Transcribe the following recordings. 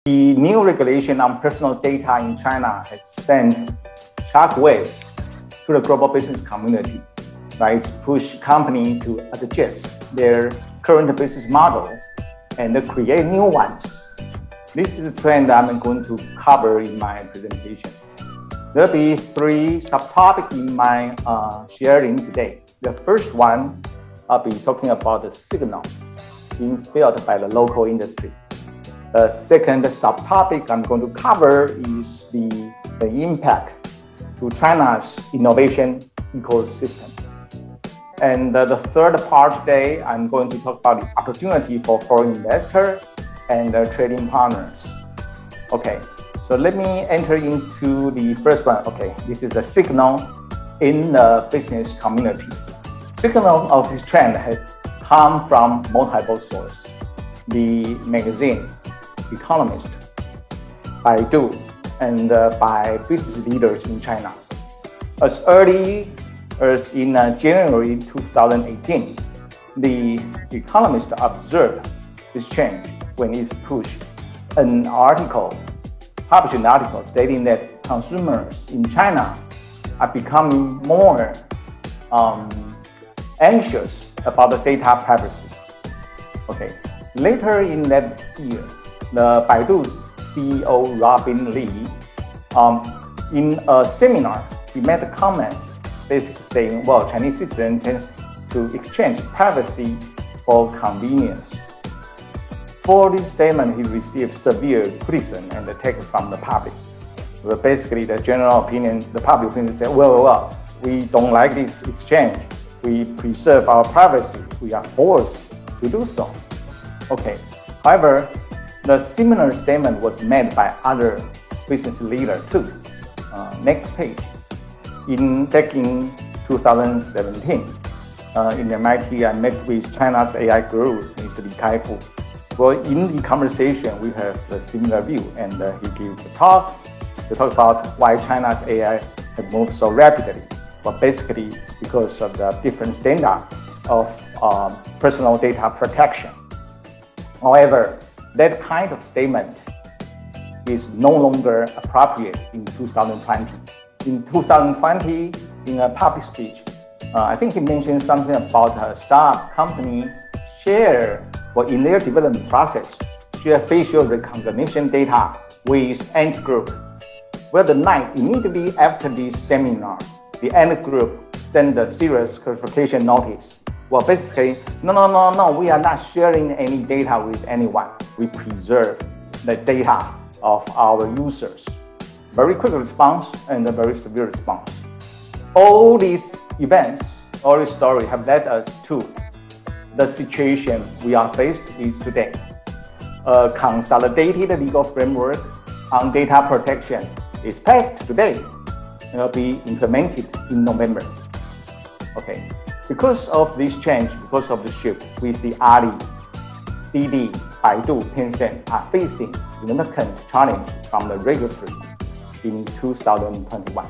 The new regulation on personal data in China has sent shockwaves to the global business community. Right? It's pushed companies to adjust their current business model and create new ones. This is a trend I'm going to cover in my presentation. There'll be three subtopics in my sharing today. The first one, I'll be talking about the signal being felt by the local industry. The second subtopic I'm going to cover is the impact to China's innovation ecosystem. And the third part today, I'm going to talk about the opportunity for foreign investors and trading partners. Okay, so let me enter into the first one. Okay, this is a signal in the business community. Signal of this trend has come from multiple sources. The magazine, Economist, Baidu, and by business leaders in China. As early as in January 2018, the Economist observed this change when it published an article stating that consumers in China are becoming more anxious about the data privacy. Okay. Later in that year, the Baidu's CEO Robin Li, in a seminar, he made a comment basically saying, well, Chinese citizens tend to exchange privacy for convenience. For this statement, he received severe criticism and attack from the public. Well, basically, the general opinion, the public opinion said, well, we don't like this exchange. We preserve our privacy. We are forced to do so. Okay. However, the similar statement was made by other business leaders too. Next page. Back in 2017, in MIT, I met with China's AI guru, Mr. Li Kaifu. Well, in the conversation, we have a similar view, and he gave a talk to talk about why China's AI had moved so rapidly. Well, basically because of the different standard of personal data protection. However, that kind of statement is no longer appropriate in 2020. In 2020, in a public speech, I think he mentioned something about a startup company in their development process, share facial recognition data with Ant Group. Well, the night immediately after this seminar, the Ant Group sent a serious clarification notice. Well, basically, no, we are not sharing any data with anyone. We preserve the data of our users. Very quick response and a very severe response. All these events, all these stories have led us to the situation we are faced with today. A consolidated legal framework on data protection is passed today and will be implemented in November. Okay. Because of this change, because of the shift, we see Ali, Didi, Baidu, Tencent are facing significant challenge from the regulatory in 2021.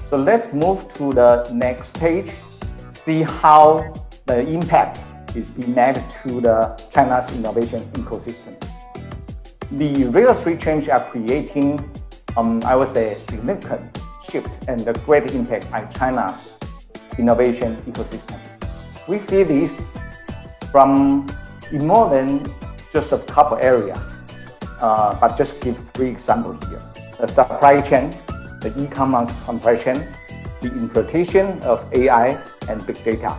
So let's move to the next page, see how the impact is being made to the China's innovation ecosystem. The regulatory change are creating, I would say, significant shift and a great impact on China's innovation ecosystem. We see this in more than just a couple areas, but just give three examples here. The supply chain, the e-commerce supply chain, the implementation of AI and big data,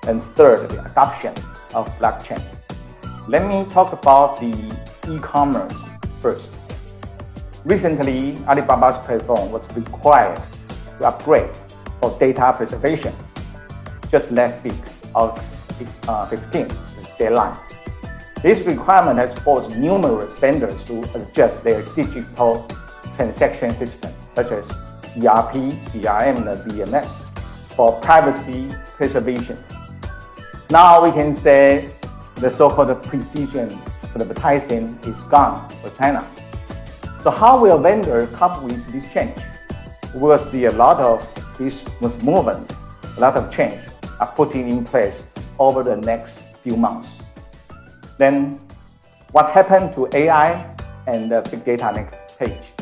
and third, the adoption of blockchain. Let me talk about the e-commerce first. Recently, Alibaba's platform was required to upgrade for data preservation. Just last week, August 15th, the deadline. This requirement has forced numerous vendors to adjust their digital transaction system, such as ERP, CRM, and VMS, for privacy preservation. Now we can say the so-called precision advertising is gone for China. So how will vendors cope with this change? We'll see a lot of this movement, a lot of change are putting in place over the next few months. Then what happened to AI and big data next page.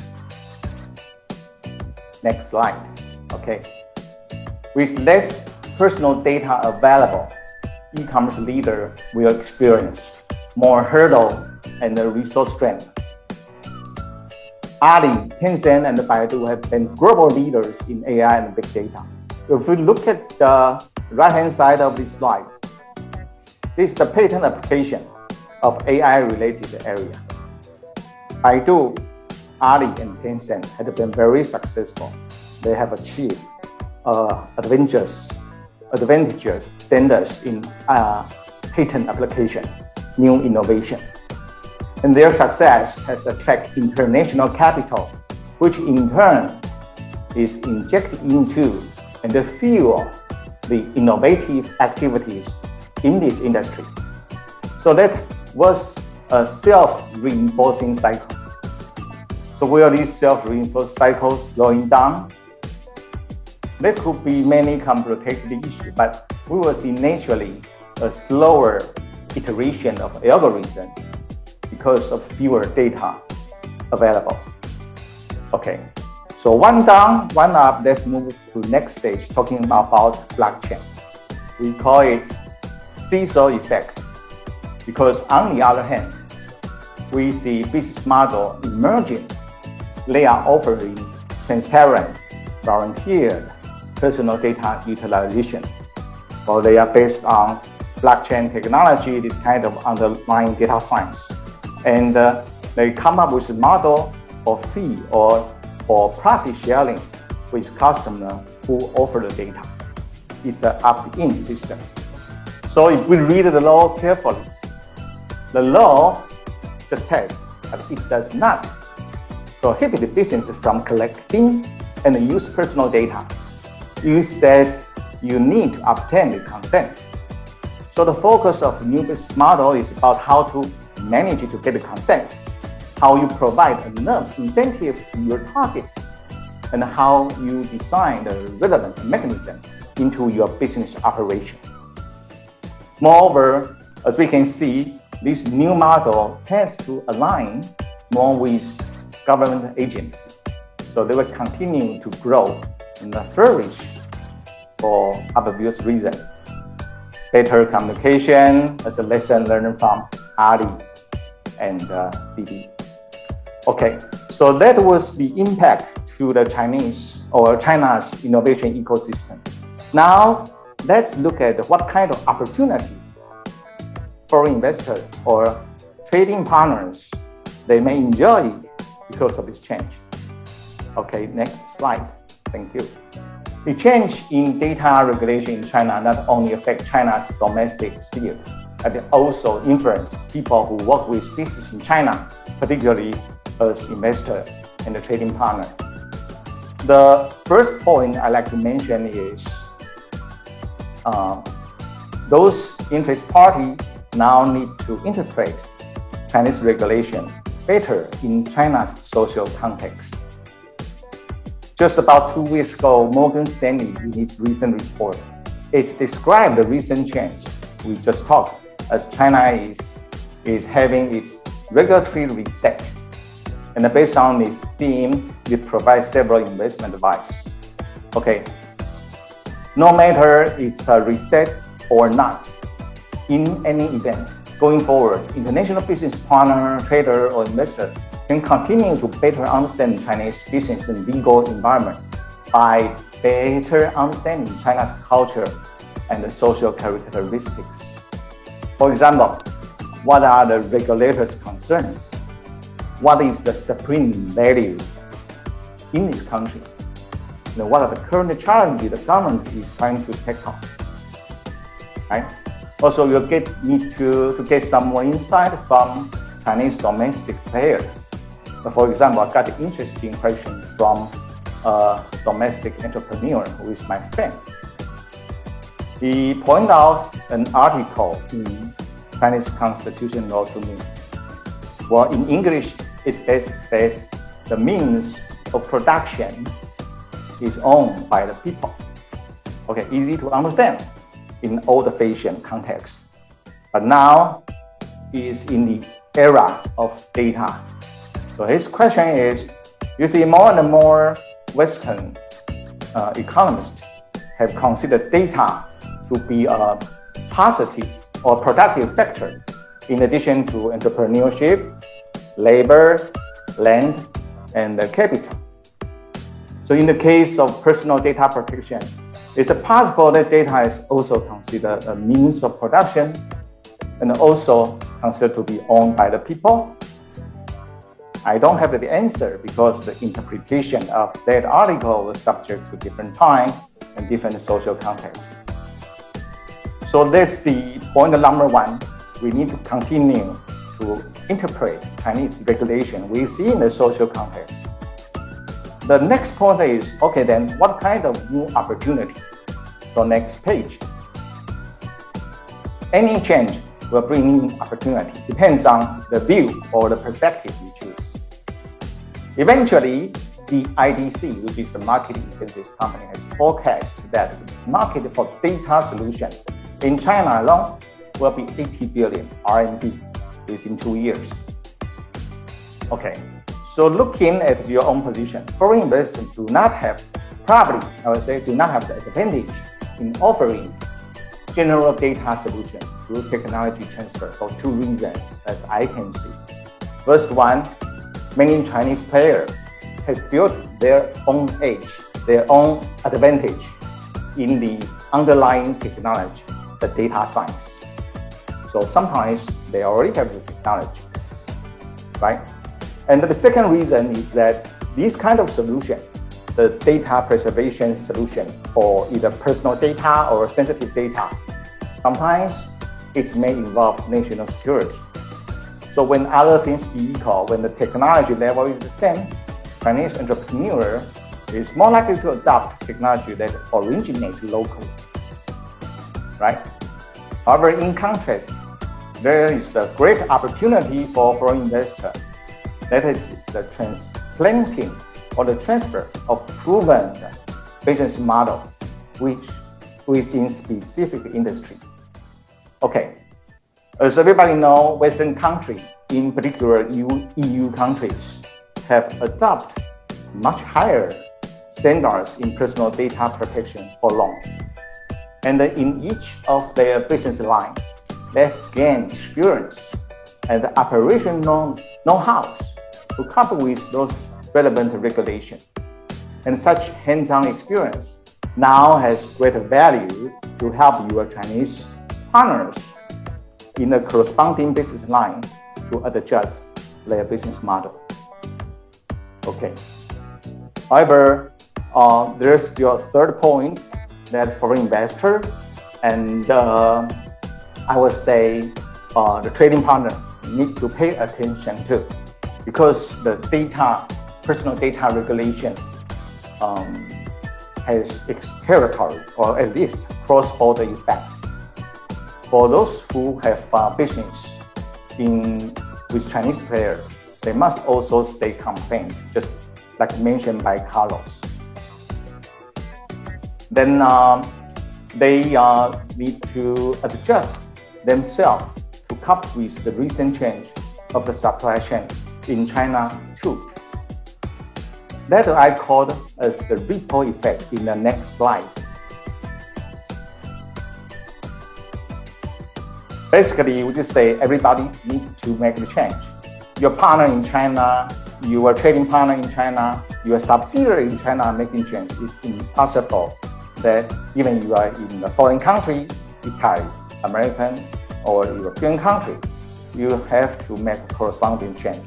Next slide. Okay. With less personal data available, e-commerce leader will experience more hurdle and resource strain. Ali, Tencent, and Baidu have been global leaders in AI and big data. If we look at the right-hand side of this slide, this is the patent application of AI-related area. Baidu, Ali, and Tencent have been very successful. They have achieved advantageous standards in patent application, new innovation. And their success has attracted international capital, which in turn is injected into and fuel the innovative activities in this industry. So that was a self-reinforcing cycle. So will these self-reinforcing cycles slowing down? There could be many complicated issues, but we will see naturally a slower iteration of algorithm because of fewer data available. Okay, so one down, one up. Let's move to next stage, talking about blockchain. We call it seesaw effect because on the other hand, we see business model emerging. They are offering transparent, volunteered personal data utilization. So they are based on blockchain technology, this kind of underlying data science. And they come up with a model for fee or for profit sharing with customers who offer the data. It's an opt-in system. So if we read the law carefully, the law just passed, but it does not prohibit the business from collecting and use personal data. It says you need to obtain the consent. So the focus of the new business model is about how to manage to get the consent, how you provide enough incentive to your target, and how you design the relevant mechanism into your business operation. Moreover, as we can see, this new model tends to align more with government agencies. So they will continue to grow and flourish for obvious reasons. Better communication as a lesson learned from Ali and Didi. Okay, so that was the impact to the Chinese or China's innovation ecosystem. Now, let's look at what kind of opportunity for investors or trading partners they may enjoy because of this change. Okay, next slide. Thank you. The change in data regulation in China not only affects China's domestic sphere, but it also influences people who work with business in China, particularly as investors and the trading partner. The first point I'd like to mention is those interest parties now need to interpret Chinese regulation better in China's social context. Just about 2 weeks ago, Morgan Stanley, in its recent report, it described the recent change we just talked as China is having its regulatory reset. And based on this theme, it provides several investment advice. Okay, no matter it's a reset or not, in any event, going forward, international business partner, trader, or investor can continue to better understand Chinese business and legal environment by better understanding China's culture and the social characteristics. For example, what are the regulators' concerns? What is the supreme value in this country? What are the current challenges the government is trying to tackle? Right? Also, you need to get some more insight from Chinese domestic players. For example, I got an interesting question from a domestic entrepreneur who is my friend. He pointed out an article in Chinese Constitution law to me. Well, in English, it basically says the means of production is owned by the people. Okay, easy to understand in old-fashioned context. But now is in the era of data. So his question is, you see more and more Western economists have considered data to be a positive or productive factor in addition to entrepreneurship, labor, land, and capital. So in the case of personal data protection, it's possible that data is also considered a means of production and also considered to be owned by the people. I don't have the answer because the interpretation of that article was subject to different time and different social context. So that's the point number one. We need to continue to interpret Chinese regulation we see in the social context. The next point is, okay, then what kind of new opportunity? So next page. Any change will bring in opportunity, depends on the view or the perspective you choose. Eventually, the IDC, which is the Market Intelligence Company, has forecast that the market for data solution in China alone will be 80 billion RMB within 2 years. Okay, so looking at your own position, foreign investors do not have the advantage in offering general data solution through technology transfer for two reasons, as I can see. First one, many Chinese players have built their own edge, their own advantage in the underlying technology, the data science. So sometimes they already have the technology, right? And the second reason is that this kind of solution, the data preservation solution for either personal data or sensitive data, sometimes it may involve national security. So when other things be equal, when the technology level is the same, Chinese entrepreneur is more likely to adopt technology that originates locally, right? However, in contrast, there is a great opportunity for foreign investors. That is the transplanting or the transfer of proven business model within specific industry. Okay, as everybody knows, Western countries, in particular EU countries, have adopted much higher standards in personal data protection for long. And in each of their business line, they've gained experience and operational know-how to couple with those relevant regulations. And such hands-on experience now has greater value to help your Chinese partners in the corresponding business line to adjust their business model. Okay. However, there's still a third point that for investor and I would say the trading partner need to pay attention to, because the personal data regulation has extraterritorial or at least cross-border effects. For those who have business with Chinese players, they must also stay compliant, just like mentioned by Carlos. Then they need to adjust themselves to cope with the recent change of the supply chain in China too. That I called as the ripple effect in the next slide. Basically, we just say everybody needs to make the change. Your partner in China, your trading partner in China, your subsidiary in China making change is impossible. That even you are in a foreign country, Italy, American, or European country, you have to make a corresponding change.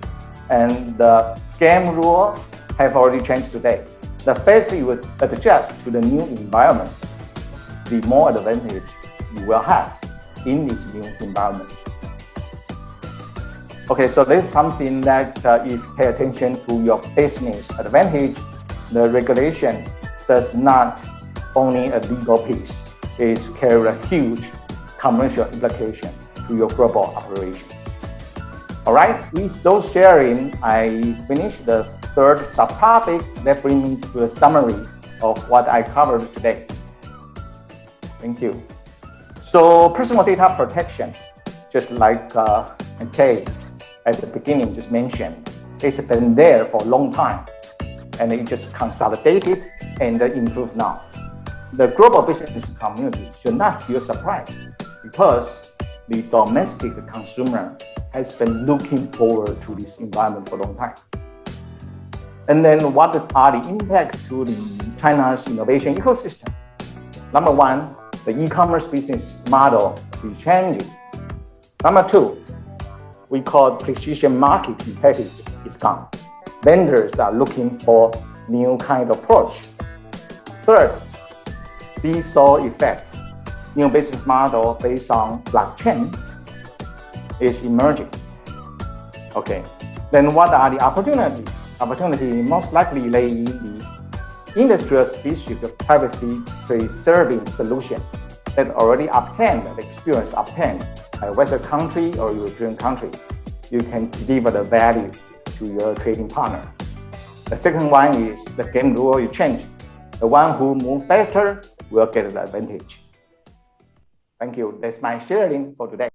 And the game rule have already changed today. The faster you would adjust to the new environment, the more advantage you will have in this new environment. Okay, so this is something that if you pay attention to your business advantage, the regulation does not only a legal piece, it carries a huge commercial implication to your global operation. All right, with those sharing, I finished the third subtopic that brings me to a summary of what I covered today. Thank you. So personal data protection, just like Kay at the beginning just mentioned, It's been there for a long time, and it just consolidated and improved now. The global business community should not feel surprised because the domestic consumer has been looking forward to this environment for a long time. And then what are the impacts to the China's innovation ecosystem? Number one, the e-commerce business model is changing. Number two, we call precision marketing practice is gone. Vendors are looking for new kind of approach. Third, seesaw effect. New business model based on blockchain is emerging. Okay, then what are the opportunities? Opportunity most likely lay in the industrial-specific privacy preserving solution that already obtained, the experience obtained by Western country or European country. You can deliver the value to your trading partner. The second one is the game rule will change. The one who moves faster will get the advantage. Thank you. That's my sharing for today.